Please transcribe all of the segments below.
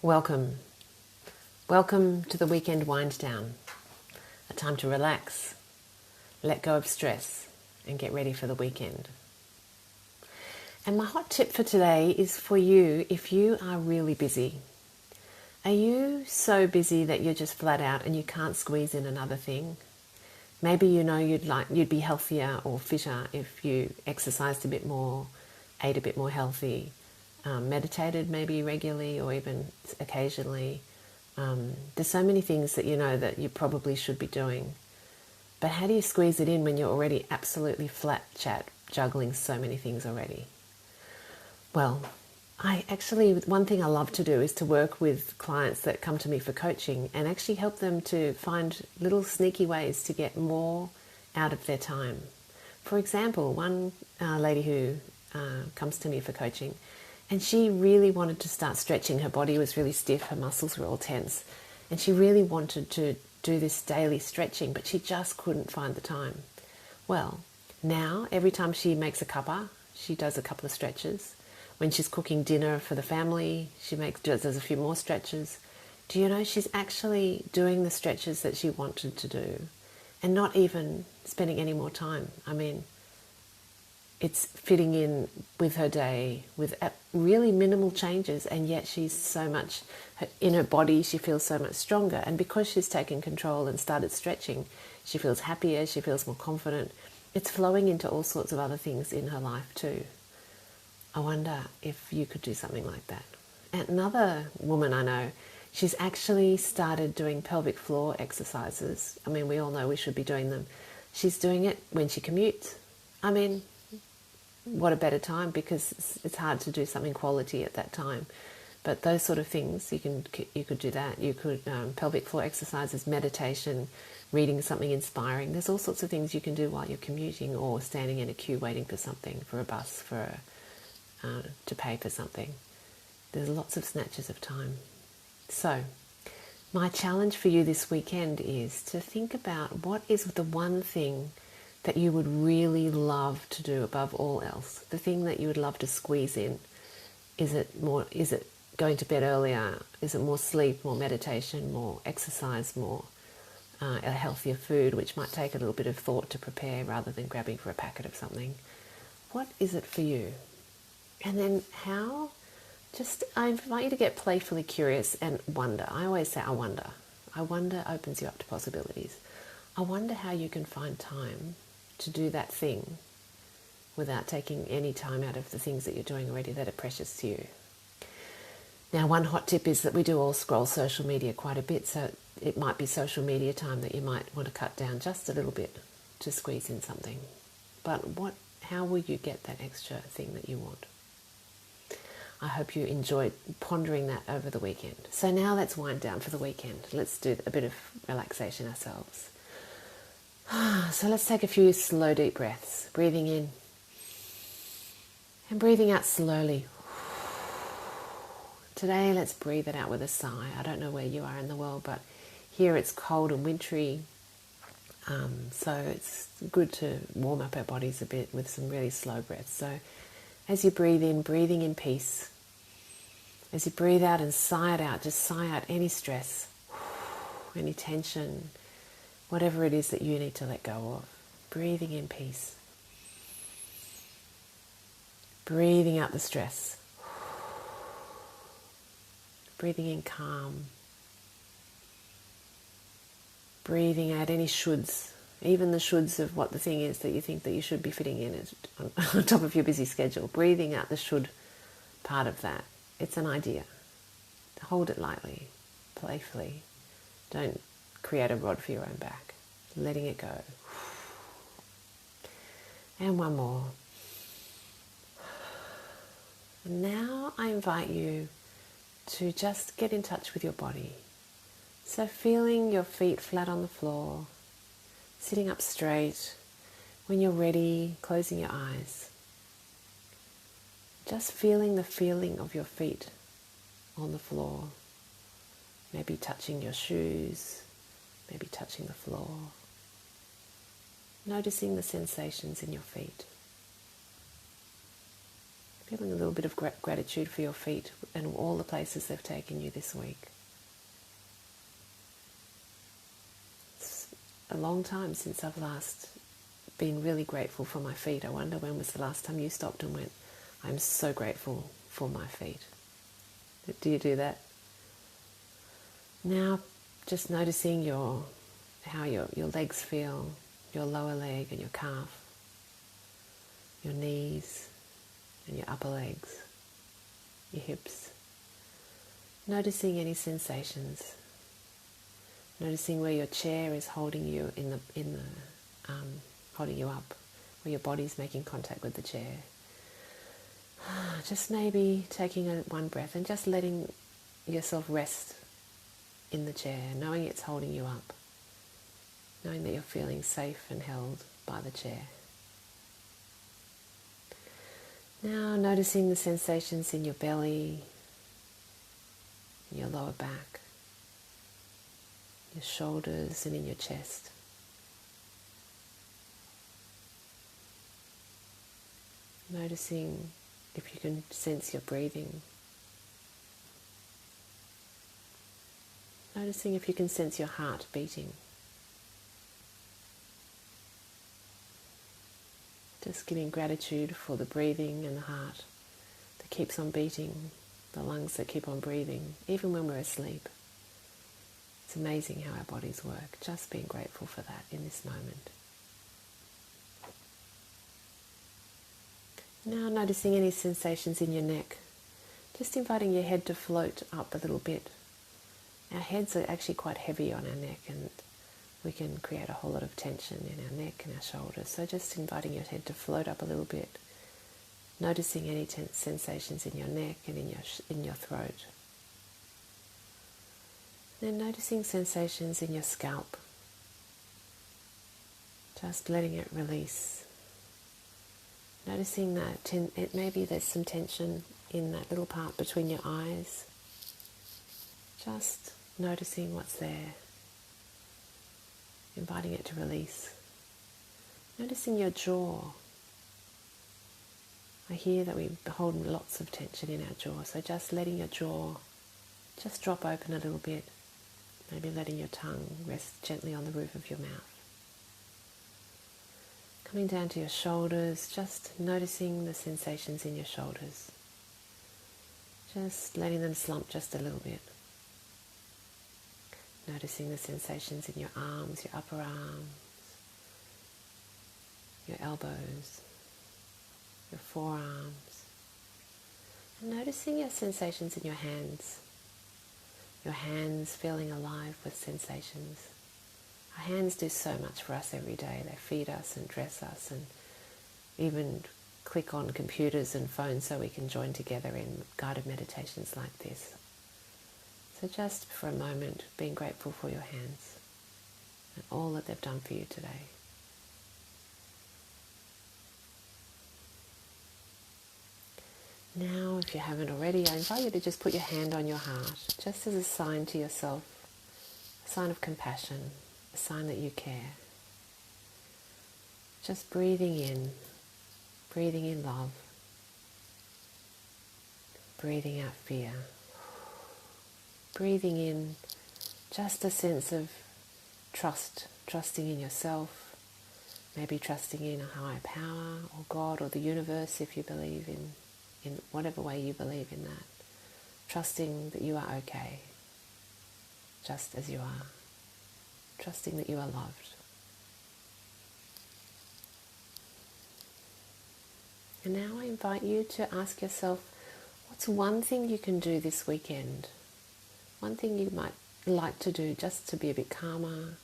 Welcome. Welcome to the weekend wind down. A time to relax, let go of stress, and get ready for the weekend. And my hot tip for today is for you if you are really busy. Are you so busy that you're just flat out and you can't squeeze in another thing? Maybe you know you'd be healthier or fitter if you exercised a bit more, ate a bit more healthy, meditated maybe regularly or even occasionally. There's so many things that you know that you probably should be doing. But how do you squeeze it in when you're already absolutely flat chat, juggling so many things already? Well, one thing I love to do is to work with clients that come to me for coaching and actually help them to find little sneaky ways to get more out of their time. For example, one lady who comes to me for coaching, and she really wanted to start stretching. Her body was really stiff, her muscles were all tense, and she really wanted to do this daily stretching, but she just couldn't find the time. Well, now every time she makes a cuppa, she does a couple of stretches. When she's cooking dinner for the family, does a few more stretches. Do you know she's actually doing the stretches that she wanted to do and not even spending any more time? I mean, it's fitting in with her day with really minimal changes, and yet she's so much, in her body she feels so much stronger. And because she's taken control and started stretching, she feels happier, she feels more confident. It's flowing into all sorts of other things in her life too. I wonder if you could do something like that. And another woman I know, she's actually started doing pelvic floor exercises. I mean, we all know we should be doing them. She's doing it when she commutes. I mean, what a better time, because it's hard to do something quality at that time. But those sort of things, you could do that. You could pelvic floor exercises, meditation, reading something inspiring. There's all sorts of things you can do while you're commuting or standing in a queue waiting for something, for a bus, to pay for something. There's lots of snatches of time. So, my challenge for you this weekend is to think about what is the one thing that you would really love to do above all else. The thing that you would love to squeeze in. Is it going to bed earlier? Is it more sleep, more meditation, more exercise, more a healthier food, which might take a little bit of thought to prepare rather than grabbing for a packet of something? What is it for you? And then I invite you to get playfully curious and wonder. I always say I wonder. I wonder opens you up to possibilities. I wonder how you can find time to do that thing without taking any time out of the things that you're doing already that are precious to you. Now, one hot tip is that we do all scroll social media quite a bit, so it might be social media time that you might want to cut down just a little bit to squeeze in something. But how will you get that extra thing that you want? I hope you enjoyed pondering that over the weekend. So now let's wind down for the weekend. Let's do a bit of relaxation ourselves. So let's take a few slow, deep breaths. Breathing in and breathing out slowly. Today, let's breathe it out with a sigh. I don't know where you are in the world, but here it's cold and wintry. So it's good to warm up our bodies a bit with some really slow breaths. So as you breathe in, breathing in peace. As you breathe out and sigh it out, just sigh out any stress, any tension, whatever it is that you need to let go of. Breathing in peace. Breathing out the stress. Breathing in calm. Breathing out any shoulds, even the shoulds of what the thing is that you think that you should be fitting in on top of your busy schedule. Breathing out the should part of that. It's an idea. Hold it lightly, playfully. Don't create a rod for your own back. Letting it go. And one more. And now I invite you to just get in touch with your body. So feeling your feet flat on the floor, sitting up straight. When you're ready, closing your eyes. Just feeling the feeling of your feet on the floor. Maybe touching your shoes, maybe touching the floor. Noticing the sensations in your feet. Feeling a little bit of gratitude for your feet and all the places they've taken you this week. It's a long time since I've last been really grateful for my feet. I wonder when was the last time you stopped and went, I'm so grateful for my feet. Do you do that? Now just noticing how your legs feel, your lower leg and your calf, your knees and your upper legs, your hips. Noticing any sensations. Noticing where your chair is holding you holding you up, where your body's making contact with the chair. Just maybe taking one breath and just letting yourself rest in the chair, knowing it's holding you up, knowing that you're feeling safe and held by the chair. Now noticing the sensations in your belly, in your lower back, your shoulders and in your chest. Noticing if you can sense your breathing. Noticing if you can sense your heart beating. Just giving gratitude for the breathing and the heart that keeps on beating, the lungs that keep on breathing, even when we're asleep. It's amazing how our bodies work. Just being grateful for that in this moment. Now noticing any sensations in your neck. Just inviting your head to float up a little bit. Our heads are actually quite heavy on our neck, and we can create a whole lot of tension in our neck and our shoulders. So just inviting your head to float up a little bit. Noticing any sensations in your neck and in your throat. Then noticing sensations in your scalp. Just letting it release. Noticing that maybe there's some tension in that little part between your eyes. Just noticing what's there. Inviting it to release. Noticing your jaw. I hear that we hold lots of tension in our jaw, so just letting your jaw just drop open a little bit. Maybe letting your tongue rest gently on the roof of your mouth. Coming down to your shoulders, just noticing the sensations in your shoulders. Just letting them slump just a little bit. Noticing the sensations in your arms, your upper arms, your elbows, your forearms. And noticing your sensations in your hands. Your hands feeling alive with sensations. Our hands do so much for us every day. They feed us and dress us and even click on computers and phones so we can join together in guided meditations like this. So just for a moment, being grateful for your hands and all that they've done for you today. Now, if you haven't already, I invite you to just put your hand on your heart, just as a sign to yourself, a sign of compassion, a sign that you care. Just breathing in love, breathing out fear, breathing in just a sense of trust, trusting in yourself, maybe trusting in a higher power or God or the universe if you believe in whatever way you believe in that. Trusting that you are okay, just as you are. Trusting that you are loved. And now I invite you to ask yourself, what's one thing you can do this weekend? One thing you might like to do just to be a bit calmer,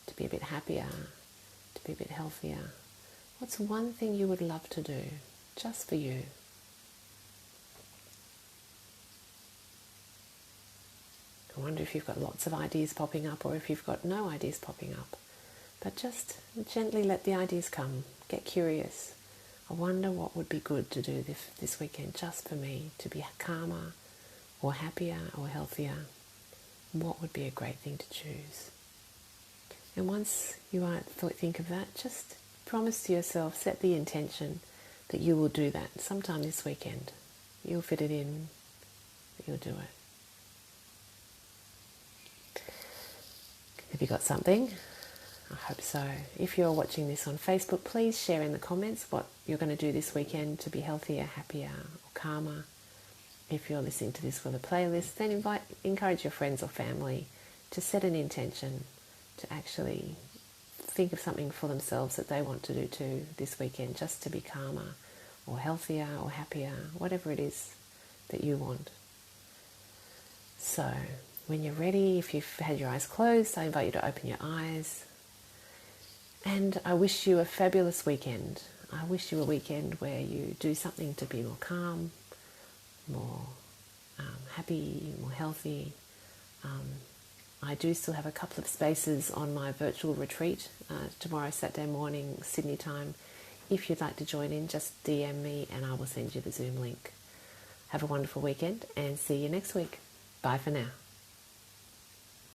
to be a bit happier, to be a bit healthier. What's one thing you would love to do just for you? I wonder if you've got lots of ideas popping up or if you've got no ideas popping up. But just gently let the ideas come. Get curious. I wonder what would be good to do this weekend just for me, to be calmer or happier or healthier. What would be a great thing to choose? And once you think of that, just promise to yourself, set the intention that you will do that sometime this weekend. You'll fit it in, you'll do it. Have you got something? I hope so. If you're watching this on Facebook, please share in the comments what you're going to do this weekend to be healthier, happier, or calmer. If you're listening to this with a playlist, then encourage your friends or family to set an intention to actually think of something for themselves that they want to do too this weekend, just to be calmer or healthier or happier, whatever it is that you want. So when you're ready, if you've had your eyes closed, I invite you to open your eyes. And I wish you a fabulous weekend. I wish you a weekend where you do something to be more calm, more happy, more healthy. I do still have a couple of spaces on my virtual retreat tomorrow, Saturday morning, Sydney time. If you'd like to join in, just DM me and I will send you the Zoom link. Have a wonderful weekend and see you next week. Bye for now.